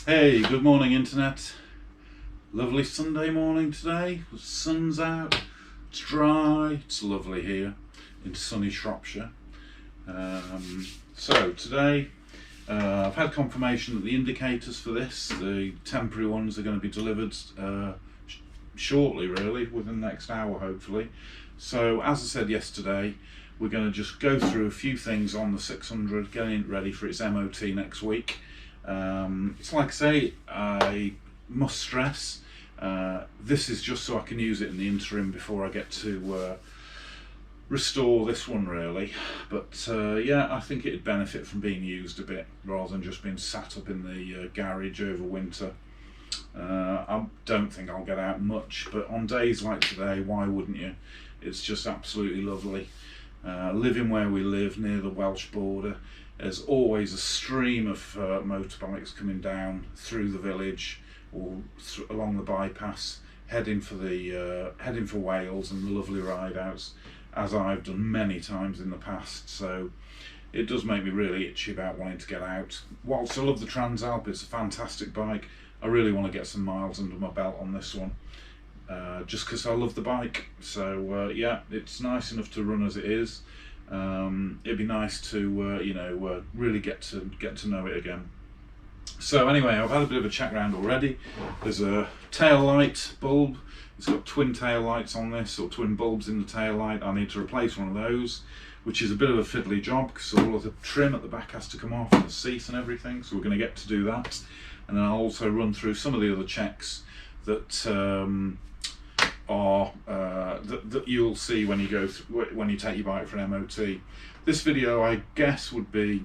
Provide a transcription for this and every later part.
Hey, good morning internet. Lovely Sunday morning today. The sun's out, it's dry, it's lovely here in sunny Shropshire. So today I've had confirmation that the indicators for this, the temporary ones, are going to be delivered shortly, really, within the next hour hopefully. So as I said yesterday, we're going to just go through a few things on the 600, getting it ready for its MOT next week. It's like I say, I must stress, this is just so I can use it in the interim before I get to restore this one really. But yeah, I think it'd benefit from being used a bit rather than just being sat up in the garage over winter. I don't think I'll get out much, but on days like today, why wouldn't you? It's just absolutely lovely. Living where we live near the Welsh border, there's always a stream of motorbikes coming down through the village or along the bypass, heading for Wales and lovely ride outs, as I've done many times in the past. So it does make me really itchy about wanting to get out. Whilst I love the Transalp, it's a fantastic bike, I really want to get some miles under my belt on this one, just because I love the bike. So yeah, it's nice enough to run as it is. It'd be nice to really get to know it again. So anyway, I've had a bit of a check round already. There's a tail light bulb. It's got twin tail lights on this, or twin bulbs in the tail light. I need to replace one of those, which is a bit of a fiddly job because all of the trim at the back has to come off, and the seat and everything. So we're going to get to do that, and then I'll also run through some of the other checks that that you'll see when you when you take your bike for an MOT. This video, I guess, would be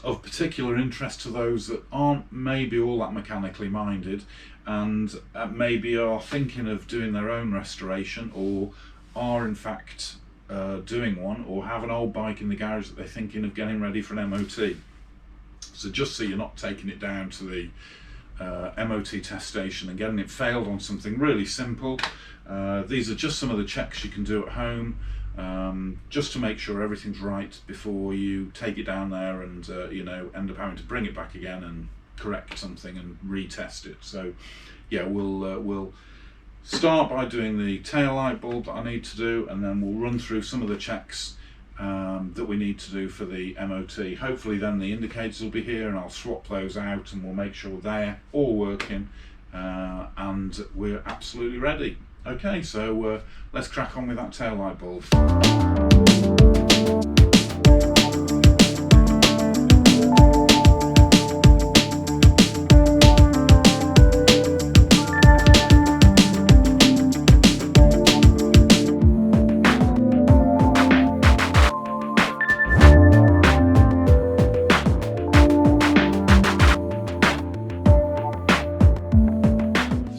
of particular interest to those that aren't maybe all that mechanically minded and maybe are thinking of doing their own restoration, or are in fact doing one, or have an old bike in the garage that they're thinking of getting ready for an MOT. So just so you're not taking it down to the MOT test station and getting it failed on something really simple. These are just some of the checks you can do at home, just to make sure everything's right before you take it down there and end up having to bring it back again and correct something and retest it. So yeah, we'll start by doing the tail light bulb that I need to do, and then we'll run through some of the checks that we need to do for the MOT. Hopefully then the indicators will be here and I'll swap those out and we'll make sure they're all working and we're absolutely ready. Okay, so let's crack on with that tail light bulb.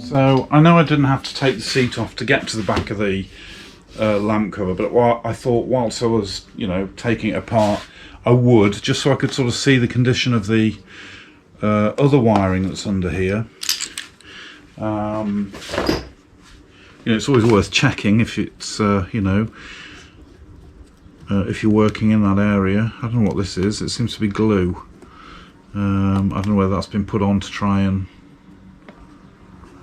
So I know I didn't have to take the seat off to get to the back of the lamp cover, but I thought whilst I was, taking it apart, I would, just so I could sort of see the condition of the other wiring that's under here. It's always worth checking if it's, if you're working in that area. I don't know what this is. It seems to be glue. I don't know whether that's been put on to try and...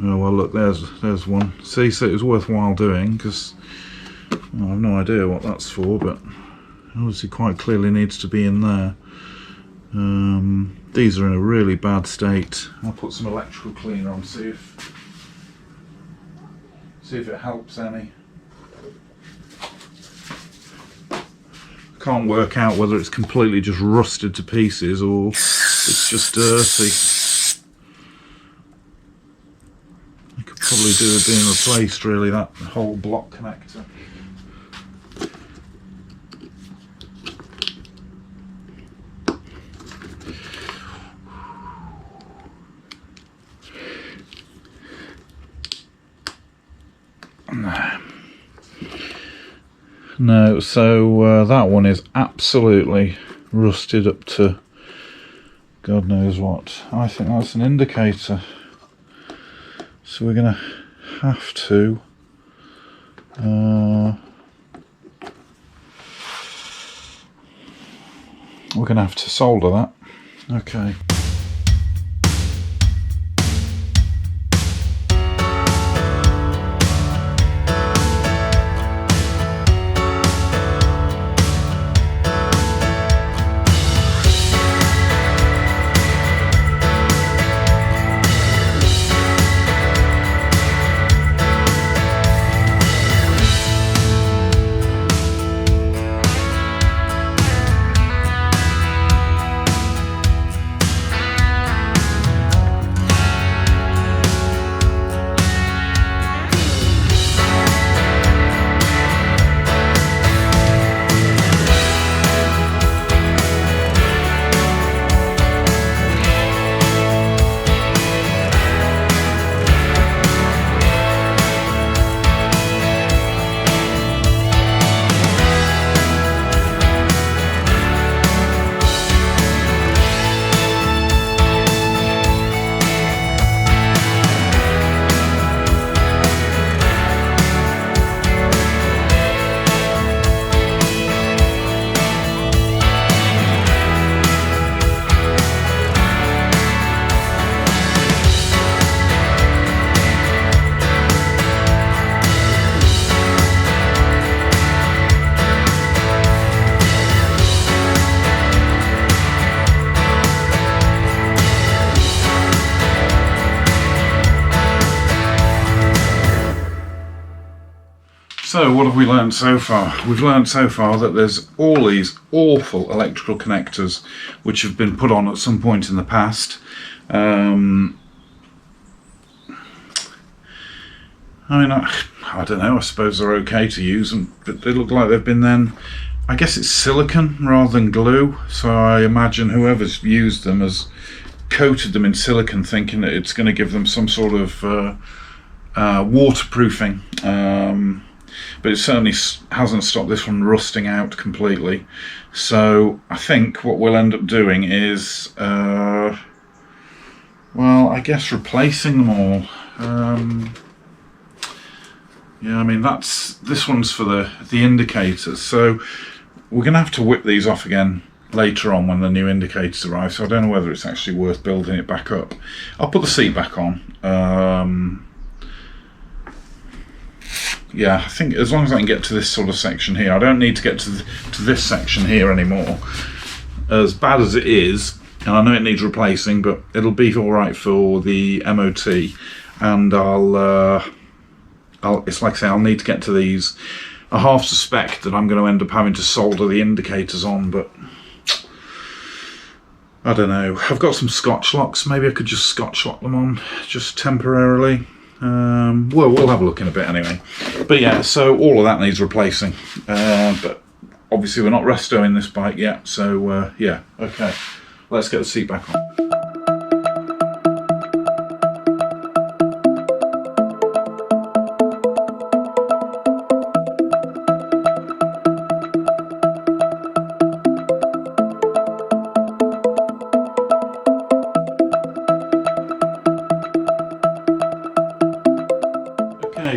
Oh well, look, there's one. See, so it was worthwhile doing, because I have no idea what that's for, but obviously quite clearly needs to be in there. These are in a really bad state. I'll put some electrical cleaner on, see if it helps any. I can't work out whether it's completely just rusted to pieces or it's just dirty. Probably do with being replaced, really, that whole block connector. No, so that one is absolutely rusted up to God knows what. I think that's an indicator. So we're going to have to solder that. Okay. So what have we learned so far? We've learned so far that there's all these awful electrical connectors which have been put on at some point in the past. I mean, I don't know, I suppose they're okay to use them, but they look like they've been then, I guess it's silicon rather than glue, so I imagine whoever's used them has coated them in silicon thinking that it's going to give them some sort of waterproofing, but it certainly hasn't stopped this from rusting out completely. So I think what we'll end up doing is, well, I guess replacing them all. Yeah, I mean, this one's for the indicators, so we're going to have to whip these off again later on when the new indicators arrive, so I don't know whether it's actually worth building it back up. I'll put the seat back on. Yeah, I think as long as I can get to this sort of section here, I don't need to get to this section here anymore. As bad as it is, and I know it needs replacing, but it'll be all right for the MOT, and it's like I say, I'll need to get to these. I half suspect that I'm going to end up having to solder the indicators on, but I don't know. I've got some Scotch locks. Maybe I could just Scotch lock them on, just temporarily. Well, we'll have a look in a bit anyway. But yeah, so all of that needs replacing. But obviously we're not restoing this bike yet, so yeah, okay. Let's get the seat back on.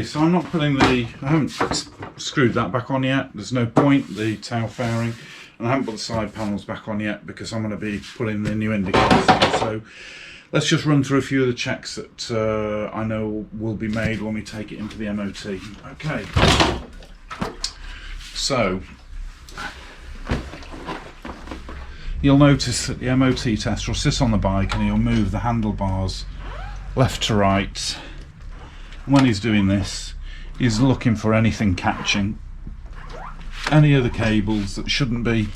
So I'm not putting I haven't screwed that back on yet. There's no point, the tail fairing, and I haven't put the side panels back on yet because I'm going to be putting the new indicators in. So let's just run through a few of the checks that I know will be made when we take it into the MOT. Okay, so you'll notice that the MOT tester will sit on the bike and he'll move the handlebars left to right. When he's doing this, he's looking for anything catching, any other cables that shouldn't be,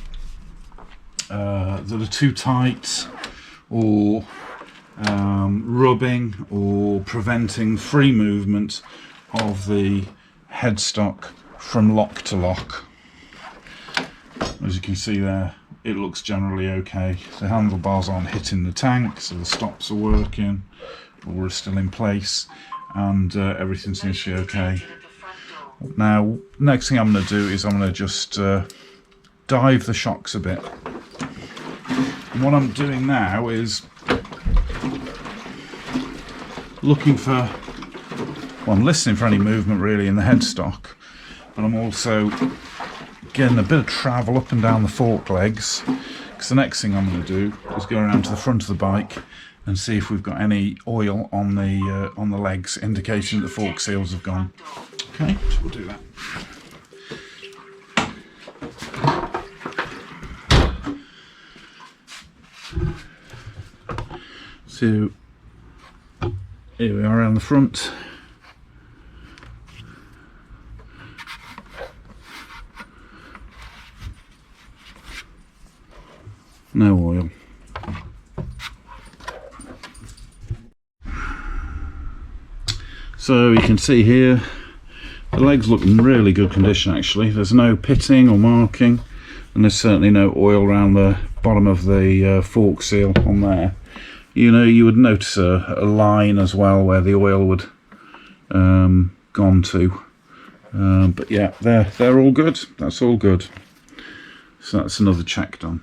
that are too tight, or rubbing or preventing free movement of the headstock from lock to lock. As you can see there, it looks generally okay. The handlebars aren't hitting the tank, so the stops are working or are still in place, and everything seems to be okay. Now, next thing I'm going to do is I'm going to just dive the shocks a bit. And what I'm doing now is looking for, well, I'm listening for any movement really in the headstock, but I'm also getting a bit of travel up and down the fork legs, because the next thing I'm going to do is go around to the front of the bike and see if we've got any oil on the legs, indication that the fork seals have gone. Okay, so we'll do that. So here we are around the front. No oil. So you can see here, the legs look in really good condition actually. There's no pitting or marking, and there's certainly no oil around the bottom of the fork seal on there. You know, you would notice a line as well where the oil would gone to. But yeah, they're all good. That's all good. So that's another check done.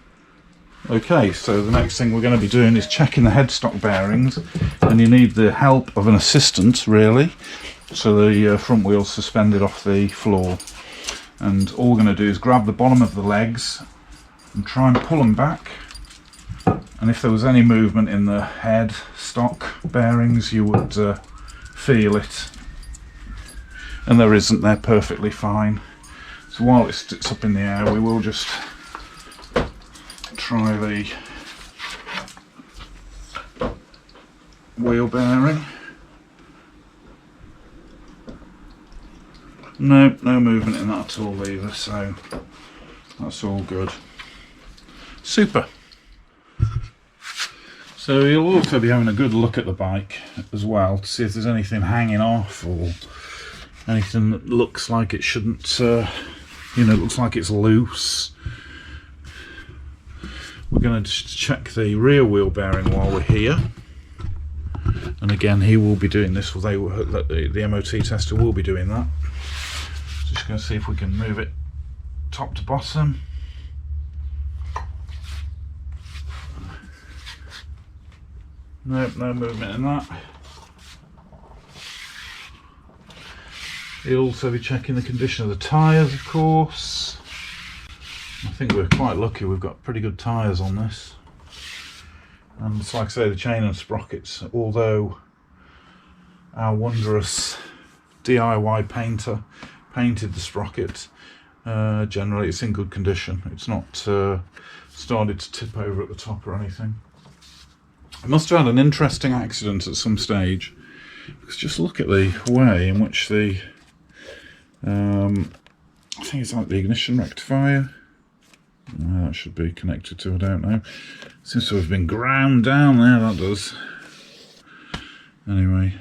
Okay, so the next thing we're going to be doing is checking the headstock bearings, and you need the help of an assistant really, so the front wheel's suspended off the floor, and all we're going to do is grab the bottom of the legs and try and pull them back, and if there was any movement in the headstock bearings you would feel it, and there isn't. They're perfectly fine. So while it's up in the air, we will just try the wheel bearing. No movement in that at all either, so that's all good. Super. So you'll also be having a good look at the bike as well to see if there's anything hanging off or anything that looks like it shouldn't, looks like it's loose. We're going to just check the rear wheel bearing while we're here. And again, he will be doing this, or the MOT tester will be doing that. Just going to see if we can move it top to bottom. Nope, no movement in that. He'll also be checking the condition of the tyres, of course. I think we're quite lucky, we've got pretty good tyres on this. And it's like I say, the chain and sprockets, although our wondrous DIY painter painted the sprocket, generally it's in good condition. It's not started to tip over at the top or anything. It must have had an interesting accident at some stage, because just look at the way in which the I think it's like the ignition rectifier. That should be connected to, I don't know. Seems to have been ground down there, that does. Anyway,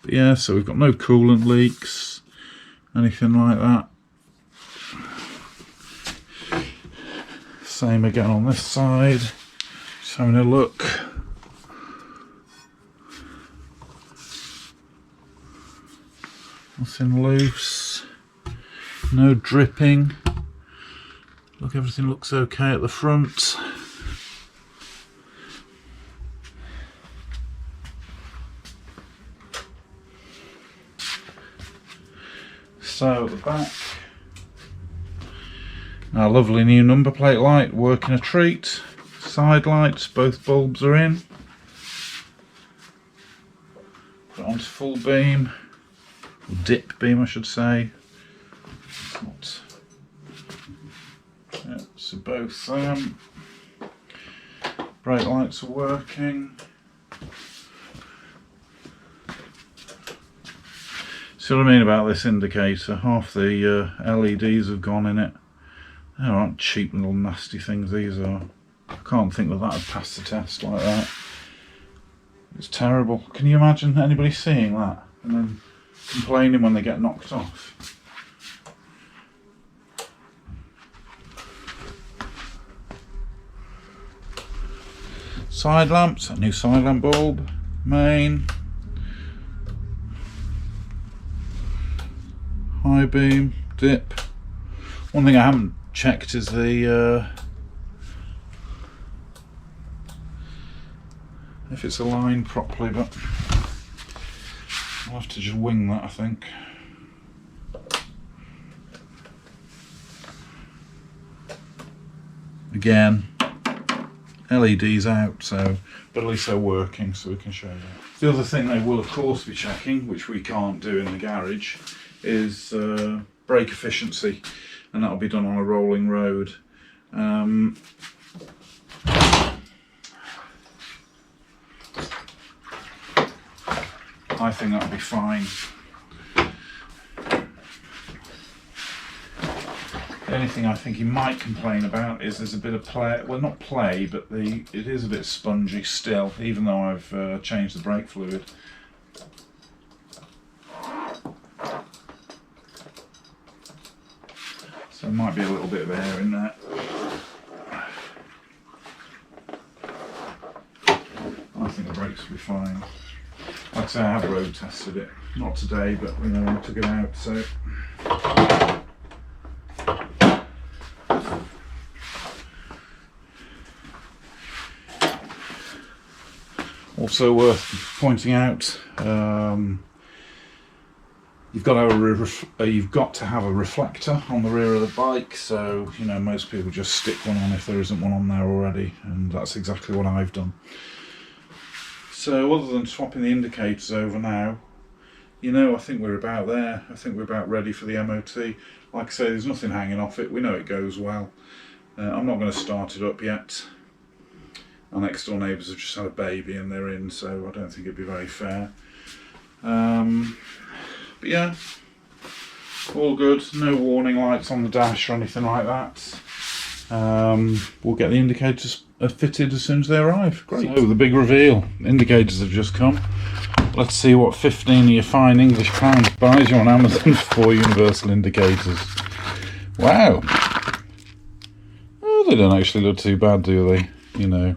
but yeah, so we've got no coolant leaks, anything like that. Same again on this side. Just having a look. Nothing loose. No dripping. Look, everything looks okay at the front. So at the back, our lovely new number plate light, working a treat. Side lights, both bulbs are in. Put it onto full beam, or dip beam I should say. It's not. Yeah, so both brake lights are working. See what I mean about this indicator? Half the LEDs have gone in it. They aren't cheap little nasty things, these are. I can't think that would pass the test like that. It's terrible. Can you imagine anybody seeing that and then complaining when they get knocked off? Side lamps, a new side lamp bulb, main, high beam, dip. One thing I haven't checked is the if it's aligned properly, but I'll have to just wing that, I think. Again, LEDs out, so but at least they're working, so we can show that. The other thing they will of course be checking, which we can't do in the garage, is brake efficiency, and that'll be done on a rolling road. I think that'll be fine. The only thing I think he might complain about is there's a bit of play, well not play, but it is a bit spongy still, even though I've changed the brake fluid. So there might be a little bit of air in there. I think the brakes will be fine. Like I say, I have road tested it, not today, but you know, I took it out, so. Also worth pointing out, you've got to have a reflector on the rear of the bike. So you know, most people just stick one on if there isn't one on there already, and that's exactly what I've done. So other than swapping the indicators over now, you know, I think we're about there. I think we're about ready for the MOT. Like I say, there's nothing hanging off it. We know it goes well. I'm not going to start it up yet. Our next door neighbours have just had a baby and they're in, so I don't think it'd be very fair. But yeah, all good, no warning lights on the dash or anything like that. We'll get the indicators fitted as soon as they arrive. Great. So the big reveal, indicators have just come. Let's see what 15 of your fine English pounds buys you on Amazon for 4 universal indicators. Wow. Oh, they don't actually look too bad, do they? You know,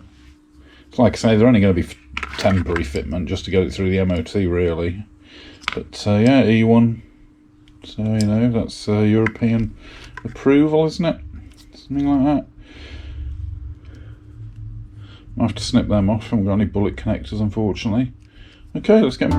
it's like I say, they're only going to be temporary fitment just to get it through the MOT, really. But yeah, E1. So, you know, that's European approval, isn't it? Something like that. I'll have to snip them off. I haven't got any bullet connectors, unfortunately. Okay, let's get...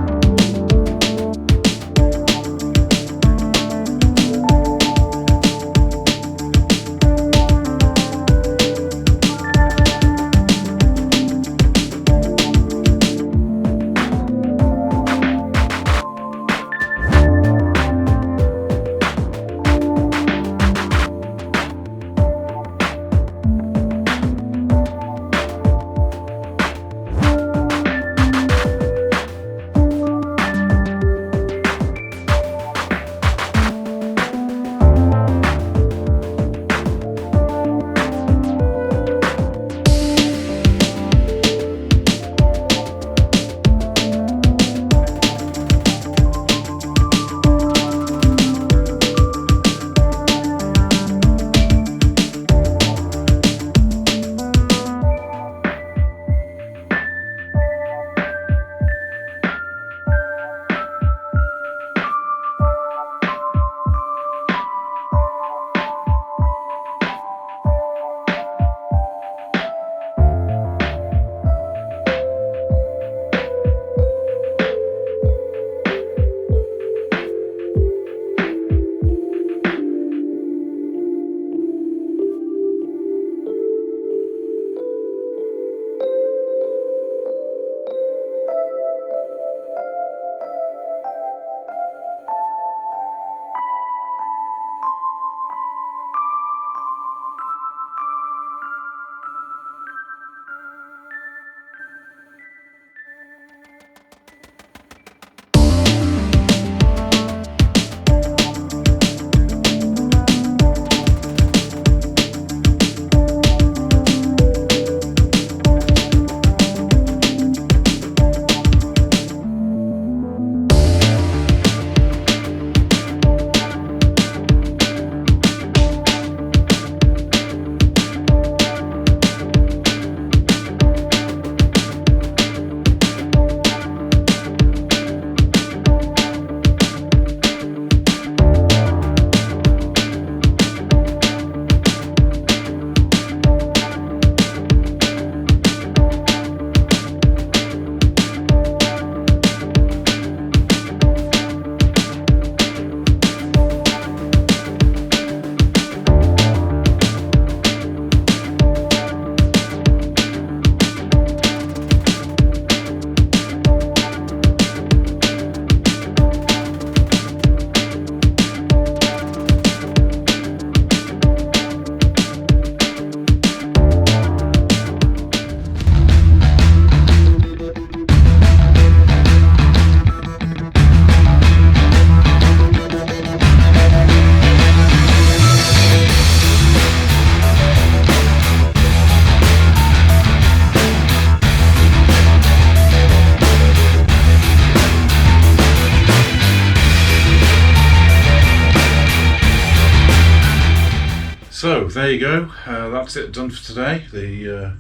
So there you go, that's it done for today. The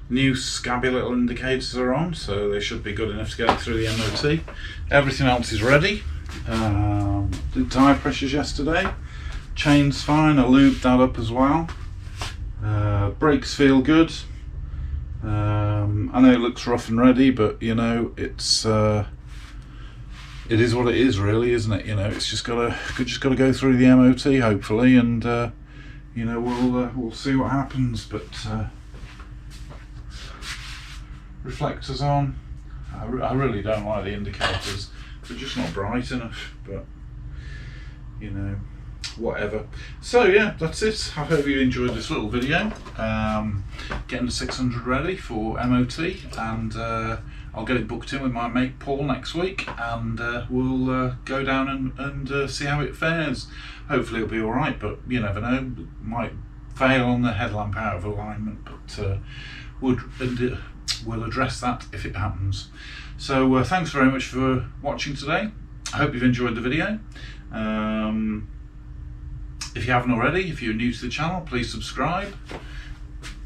new scabby little indicators are on, so they should be good enough to get it through the MOT. Everything else is ready. Did tyre pressures yesterday, chain's fine, I lubed that up as well. Brakes feel good. I know it looks rough and ready, but you know, it is what it is, really, isn't it? You know, it's just gotta go through the MOT, hopefully, and you know, we'll see what happens. But reflectors on. I really don't like the indicators. They're just not bright enough. But you know, whatever. So yeah, that's it. I hope you enjoyed this little video. Getting the 600 ready for MOT, and I'll get it booked in with my mate Paul next week, and we'll go down and see how it fares. Hopefully it'll be alright, but you never know, it might fail on the headlamp out of alignment, but we'll address that if it happens. So thanks very much for watching today. I hope you've enjoyed the video. If you haven't already, if you're new to the channel, please subscribe.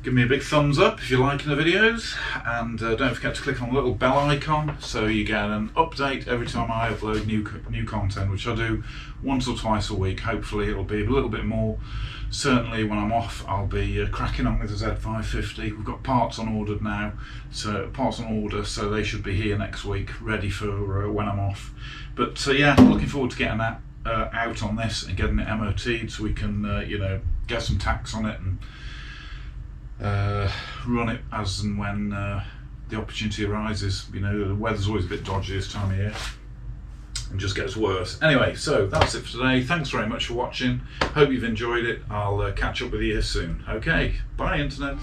Give me a big thumbs up if you're liking the videos, and don't forget to click on the little bell icon so you get an update every time I upload new content, which I do once or twice a week. Hopefully it'll be a little bit more. Certainly when I'm off, I'll be cracking on with the Z550. We've got parts on order now, so they should be here next week, ready for when I'm off. But yeah, looking forward to getting that out on this and getting it MOT'd so we can you know, get some tax on it and run it as and when the opportunity arises. You know, the weather's always a bit dodgy this time of year and just gets worse. Anyway, so that's it for today. Thanks very much for watching. Hope you've enjoyed it. I'll catch up with you soon. Okay, bye internet.